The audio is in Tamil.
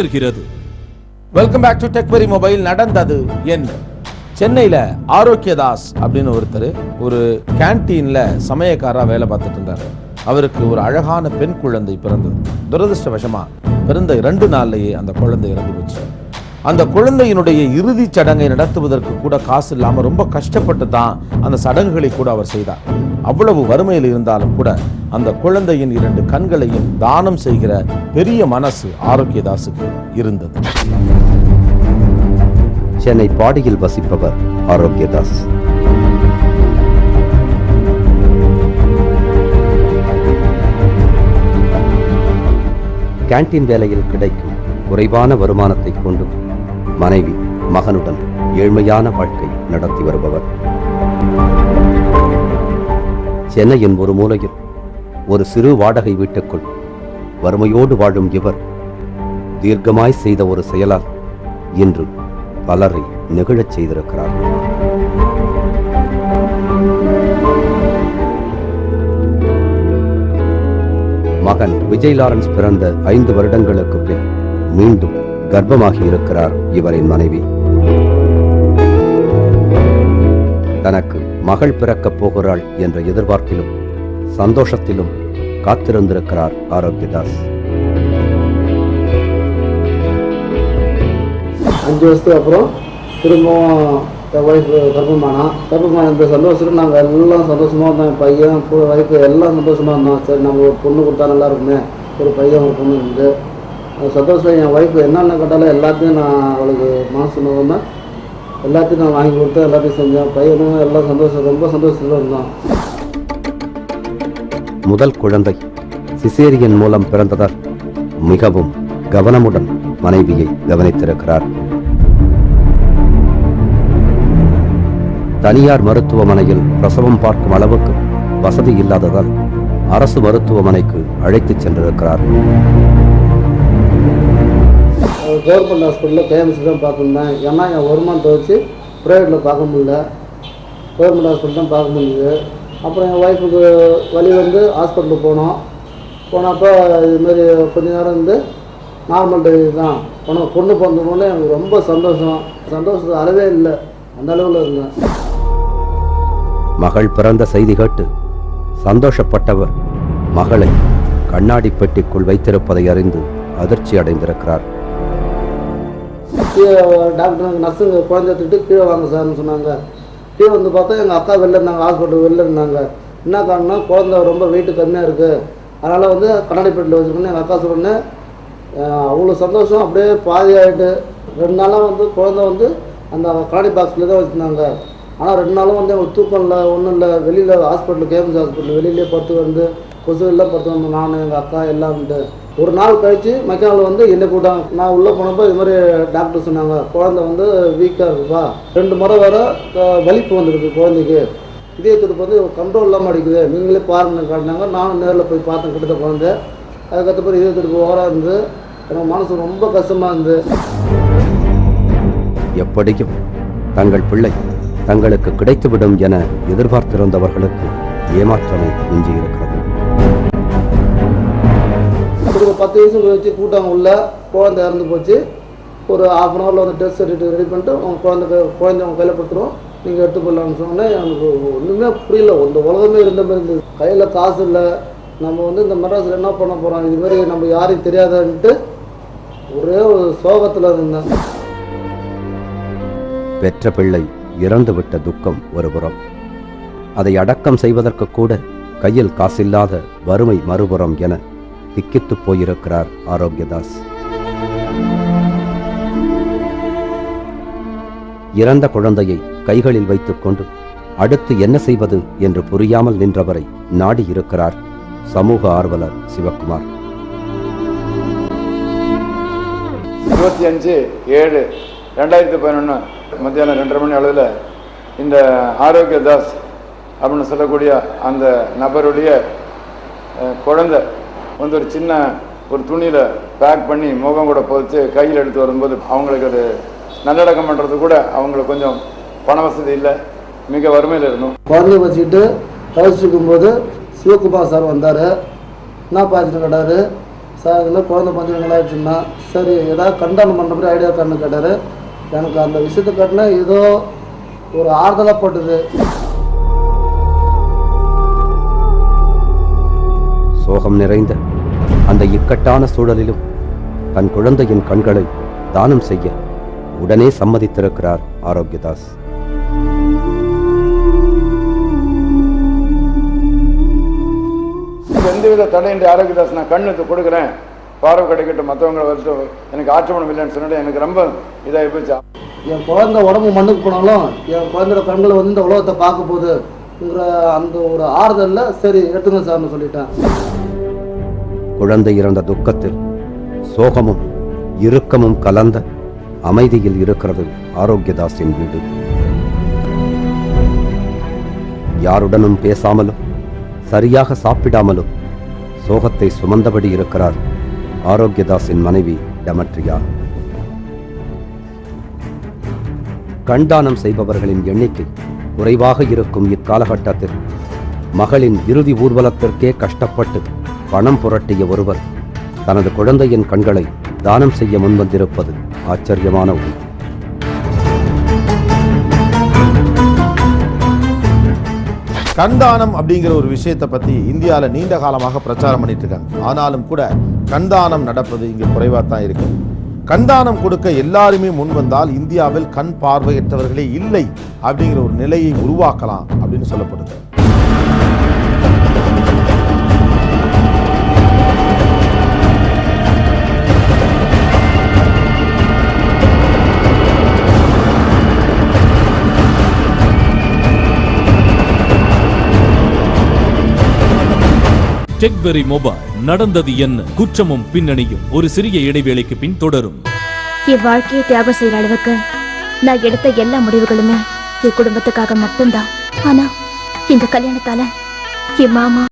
இருக்கிறது. வெல்கம் பேக் டு டெக்வெரி மொபைல். நடந்தது என்ன? சென்னையில் ஆரோக்கியதாஸ் அப்படின்னு ஒருத்தர் ஒரு கேன்டீன்ல சமயக்காரா வேலை பார்த்துட்டு இருந்தாரு. அவருக்கு ஒரு அழகான பெண் குழந்தை பிறந்தது. துரதிருஷ்டவசமா பிறந்த 2 நாள்லயே அந்த குழந்தை இறந்து போச்சு. அந்த குழந்தையினுடைய இறுதி சடங்கை நடத்துவதற்கு கூட காசு இல்லாம ரொம்ப கஷ்டப்பட்டு தான் அந்த சடங்குகளை கூட அவர் செய்தார். அவ்வளவு வறுமையில் இருந்தாலும் கூட அந்த குழந்தையின் 2 கண்களையும் தானம் செய்கிற பெரிய மனசு ஆரோக்கியதாஸுக்கு இருந்தது. சென்னை பாடியில் வசிப்பவர் ஆரோக்கியதாஸ். கேன்டீன் வேலையில் கிடைக்கும் குறைவான வருமானத்தை கொண்டு மனைவி மகனுடன் ஏழ்மையான வாழ்க்கை நடத்தி வருபவர். சென்னையின் ஒரு மூலையில் ஒரு சிறு வாடகை வீட்டுக்குள் வறுமையோடு வாழும் இவர் தீர்க்கமாய் செய்த ஒரு செயலால் இன்று பலரை நெகிழச் செய்திருக்கிறார். மகன் விஜய் லாரன்ஸ் பிறந்த 5 வருடங்களுக்கு பின் மீண்டும் கர்ப்பமாகி இருக்கிறார் இவரின் மனைவி. தனக்கு மகள் பிறக்கப் போகிறாள் என்ற எதிர்பார்ப்பிலும் சந்தோஷத்திலும் காத்திருந்திருக்கிறார் ஆரோக்கியதாஸ். 5 வருஷத்துக்கு அப்புறம் திரும்பவும் ஒய்ஃப் கர்ப்பமான இந்த சந்தோஷத்துக்கு நாங்கள் எல்லாம் சந்தோஷமாக இருந்தோம். பையன் ஒய்ஃபு எல்லாம் சந்தோஷமாக இருந்தோம். சரி, நம்ம ஒரு பொண்ணு கொடுத்தா நல்லா இருக்குமே, ஒரு பையன் ஒரு பொண்ணு இருந்து அந்த சந்தோஷம். என் ஒய்ஃபு என்னென்ன கேட்டாலும் எல்லாத்தையும் நான் அவளுக்கு மனசு நோன்னா எல்லாத்தையும் நான் வாங்கி கொடுத்தேன், எல்லாத்தையும் செஞ்சேன். பையனும் எல்லாம் சந்தோஷம், ரொம்ப சந்தோஷத்தில் இருந்தோம். முதல் குழந்தை சிசேரியன் மூலம் பிறந்ததால் மிகவும் கவனமுடன் மனைவியை கவனித்திருக்கிறார். தனியார் மருத்துவமனையில் பிரசவம் பார்க்கும் அளவுக்கு வசதி இல்லாததால் அரசு மருத்துவமனைக்கு அழைத்துச் சென்றிருக்கிறார். கவர்மெண்ட் ஹாஸ்பிட்டலில் கேஎம்சி தான் பார்த்துருந்தேன். ஏன்னா என் வருமானத்தை வச்சு ப்ரைவேட்டில் பார்க்க முடியல, கவர்மெண்ட் ஹாஸ்பிட்டல் தான் பார்க்க முடியுது. அப்புறம் என் ஒய்ஃபுக்கு வலி வந்து ஹாஸ்பிட்டலுக்கு போனப்போ இதுமாரி கொஞ்ச நேரம் வந்து நார்மல் டெலிவரி தான் பொண்ணு பிறந்தோடனே எனக்கு ரொம்ப சந்தோஷம் அளவே இல்லை, அந்த அளவில் இருந்தேன். மகள் பிறந்த செய்தி கேட்டு சந்தோஷப்பட்டவர் மகளை கண்ணாடி பெட்டிக்குள் வைத்திருப்பதை அறிந்து அதிர்ச்சி அடைந்திருக்கிறார். டாக்டர் நர்ஸுங்க குழந்தை எடுத்துட்டு கீழே வாங்க சார்னு சொன்னாங்க. கீழே வந்து பார்த்தா எங்கள் அக்கா வெளில இருந்தாங்க, ஹாஸ்பிட்டல் வெளில இருந்தாங்க. என்ன காரணம்னா குழந்தை ரொம்ப வெயிட்டு கம்மியாக இருக்குது, அதனால் வந்து கண்ணாடி பெட்டியில் வச்சுக்கணும்னு எங்கள் அக்கா சொன்னேன். அவ்வளோ சந்தோஷம், அப்படியே பாதி ஆகிட்டு 2 நாளாக வந்து குழந்தை வந்து அந்த கண்ணாடி பாக்ஸில் தான் வச்சுருந்தாங்க. ஆனால் 2 நாளும் வந்து எங்களுக்கு தூக்கம் இல்லை, ஒன்றும் இல்லை. வெளியில் ஹாஸ்பிட்டல் கேஎம்சி ஹாஸ்பிட்டல் வெளியிலே படுத்து வந்து கொசு எல்லாம் படுத்து வந்தோம், நான் எங்கள் அக்கா எல்லாம்ட்டு. ஒரு நாள் கழித்து மெக்கானில் வந்து என்னை கூட்டாங்க. நான் உள்ளே போனப்போ இது மாதிரி டாக்டர் சொன்னாங்க, குழந்தை வந்து வீக்காக இருக்குப்பா, 2 முறை வேறு வலிப்பு வந்துருக்கு குழந்தைக்கு, இதே துடுப்பு வந்து கண்ட்ரோல் இல்லாமல் அடிக்குது, நீங்களே பாருங்கன்னு காட்டினாங்க. நானும் நேரில் போய் பார்த்தேன் கிட்ட குழந்தை. அதுக்கடுத்த பிறகு இதே துடுப்பு ஓவராக இருந்து எனக்கு மனசு ரொம்ப கஷ்டமாக இருந்து. எப்படியும் தங்கள் பிள்ளை தங்களுக்கு கிடைத்துவிடும் என எதிர்பார்த்திருந்தவர்களுக்கு ஏமாற்றமே மிஞ்சியிருக்கிறது. ஒரு 10 நிமிஷம் வச்சு கூட்டாங்க உள்ள, குழந்தை இறந்து போச்சு. ஒரு 1/2 hour வந்து டெஸ்ட் சர்டிஃபிகேட் ரெடி பண்ணிட்டு உங்கள் குழந்தை அவங்க கையில் கொடுத்துருவோம், நீங்கள் எடுத்து போடலான்னு சொன்னேன். எனக்கு ஒன்றுமே புரியல, இந்த உலகமே இருந்த மாதிரி இருந்தது. கையில் காசு இல்லை, நம்ம வந்து இந்த மெட்ராஸில் என்ன பண்ண போகிறோம், இதுமாரி நம்ம யாரையும் தெரியாதுன்ட்டு ஒரே ஒரு சோகத்தில் இருந்தேன். பெற்ற பிள்ளை இறந்துவிட்ட துக்கம் ஒருபுறம், அதை அடக்கம் செய்வதற்கு கூட கையில் காசில்லாத வறுமை மறுபுறம் என திக்கித்து போயிருக்கிறார் ஆரோக்கியதாஸ். இறந்த குழந்தையை கைகளில் வைத்துக் கொண்டு அடுத்து என்ன செய்வது என்று புரியாமல் நின்றவரை நாடி இருக்கிறார் சமூக ஆர்வலர் சிவகுமார். 25/7/2011 மத்தியானம் 2:30 மணி அளவில் இந்த ஆரோக்கியதாஸ் அப்படின்னு சொல்லக்கூடிய அந்த நபருடைய குழந்தை வந்து ஒரு சின்ன ஒரு துணியில் பேக் பண்ணி முகம் கூட பொதிச்சு கையில் எடுத்து வரும்போது அவங்களுக்கு அது நல்லடக்கம் பண்ணுறது கூட அவங்களுக்கு கொஞ்சம் பண வசதி இல்லை, மிக வறுமையில் இருந்தோம். குழந்தைய வச்சுக்கிட்டு கழிச்சிருக்கும்போது சிவகுமார் சார் வந்தார். என்ன பார்த்துட்டு கேட்டார், சார் இது மாதிரி குழந்தை பஞ்சங்கள் ஆயிடுச்சுன்னா சரி ஏதாவது கண்டானம் பண்ணுற மாதிரி ஐடியா கண்ணு கேட்டார். எனக்கு அந்த விஷயத்தை காட்டினா ஏதோ ஒரு ஆறுதலாக போட்டுது. சோகம் நிறைந்த அந்த இக்கட்டான சூழலிலும் தன் குழந்தையின் கண்களை தானம் செய்ய உடனே சம்மதித்திருக்கிறார் ஆரோக்கியதாஸ். எந்தவித தடையின்றி ஆரோக்கியதாஸ் நான் கண்ணுக்கு கொடுக்குறேன், பார்வை கிடைக்கட்டும், மற்றவங்களை வந்து எனக்கு ஆட்சேபணம் இல்லைன்னு சொன்னிட்டு எனக்கு ரொம்ப இதாகி போச்சு. என் குழந்தை உடம்பு மண்ணுக்கு போனாலும் என் குழந்தையோட கண்களை வந்து இந்த உலகத்தை பார்க்க போகுதுங்கிற அந்த ஒரு ஆறுதலில் சரி எடுத்துங்க சார்னு சொல்லிட்டேன். குழந்தை இறந்த துக்கத்தில் சோகமும் இறுக்கமும் கலந்த அமைதியில் இருக்கிறது ஆரோக்கியதாஸின் வீடு. யாருடனும் பேசாமலும் சரியாக சாப்பிடாமலும் சோகத்தை சுமந்தபடி இருக்கிறார் ஆரோக்கியதாஸின் மனைவி டெமட்ரியா. கண்தானம் செய்பவர்களின் எண்ணிக்கை குறைவாக இருக்கும் இக்காலகட்டத்தில் மகளின் இறுதி ஊர்வலத்திற்கே கஷ்டப்பட்டு பணம் புரட்டிய ஒருவர் தனது குழந்தையின் கண்களை தானம் செய்ய முன்வந்திருப்பது ஆச்சரியமான ஒன்று. கண்தானம் அப்படிங்கிற ஒரு விஷயத்தை பத்தி இந்தியாவில் நீண்ட காலமாக பிரச்சாரம் பண்ணிட்டு இருக்காங்க. ஆனாலும் கூட கண்தானம் நடப்பது இங்கே குறைவாக தான் இருக்கு. கண்தானம் கொடுக்க எல்லாருமே முன் வந்தால் இந்தியாவில் கண் பார்வையற்றவர்களே இல்லை அப்படிங்கிற ஒரு நிலையை உருவாக்கலாம் அப்படின்னு சொல்லப்படுது. டெக்வெரி மொபைல் நடந்தது என்ன, குற்றமும் பின்னணியும் ஒரு சிறிய இடைவேளைக்கு பின் தொடரும். என் வாழ்க்கையை தியாகம் செய்யற அளவுக்கு நான் எடுத்த எல்லா முடிவுகளுமே என் குடும்பத்துக்காக மட்டும்தான். ஆனா இந்த கல்யாணத்தால என் மாமா